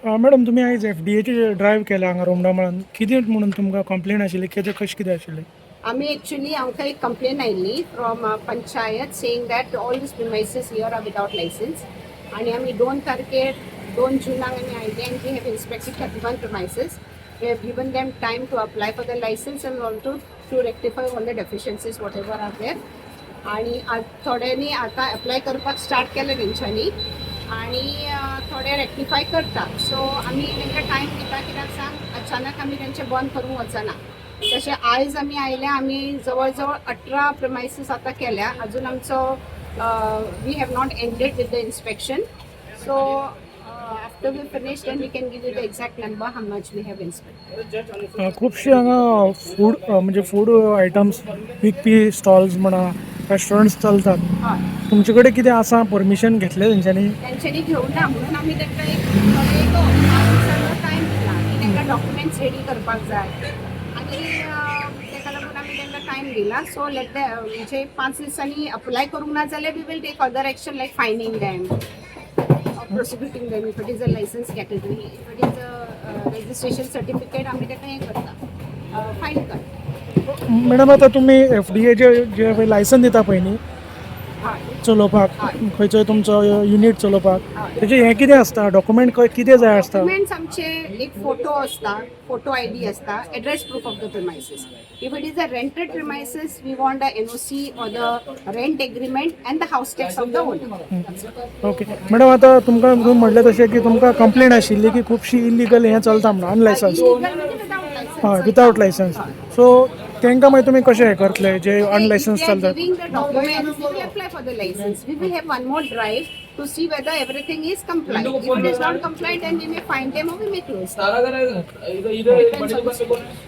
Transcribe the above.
Madam तुम्ही आयज FDA drive केला हांगा रोमडामळान कितें म्हणून तुमकां कंप्लेन आशिल्ली कशें कितें आशिल्लें? आम्ही ॲक्च्युली आमकां एक कंप्लेन आयिल्ली from panchayat saying that all these premises here are without licence आणि आम्ही 2 जुनाक आमी आयिल्ले and we have inspected 31 premises. We have given them time to apply for the licence and also to rectify all the deficiencies whatever are there. आणि थोड्यांनी आतां apply करपाक start केलें तेंच्यांनी आणि थोडे रेक्टिफाय करता. सो आमी तांकां टायम दिता कित्याक सांग अचानक आमी तेंचे बंद करूंक वचना. तशें आयज आमी आयल्या आमी जवळ जवळ 18 प्रिमायसीस आतां केल्या. अजून आमचो we have not ended with the inspection. So after we finish then we can give you the exact number how much we have inspected. खुबशे हांगा फूड म्हणजे फूड आयटम्स विकपी स्टॉल्स म्हणा रेस्टॉरंट्स चलतात. हय, तुमचे कडेन कितें आसा परमिशन घेतलें तेंच्यांनी? तेंच्यांनी घेवना म्हणून आमी तांकां एक थोडे एक 5 दिसांचो टायम दिला की तांकां डॉक्युमेंट्स रेडी करपाक जाय आणि ताका लागून आमी तांकां टायम दिला. सो लेट म्हणजे 5 दिसांनी अप्लाय करूंक ना जाल्यार we will take other action like fining them prosecuting them if it is a licence category. If it is a registration certificate आमी ताका हें करता, फायन करता. मॅडम आतां तुमी FDA जे लायसन दिता पळय न्ही हय, चलोवपाक खंयचोय तुमचो युनीट चलोवपाक तेजें हें कितें आसता डॉक्युमेंट कितें जाय आसता? डॉक्युमेंट्स आमचे एक फोटो असता, फोटो ID असता, address proof of the premises. If it is a rented premises we want the NOC or the rent agreement and the house tax of the owner. Okay madam आतां तुमकां म्हणलें तशें की तुमकां complain आशिल्ली की खुबशी इलिगल हें चलता म्हणून अनलायसन्स हय विदाउट लायसन्स. सो तांकां मागीर तुमी कशें हें करतले जे अनलायसन्स चलतात? Giving the documents, we will apply for the license. We will have one more drive to see whether everything is compliant. If it is not compliant, then we may fine them or we may close. Depends on the situation.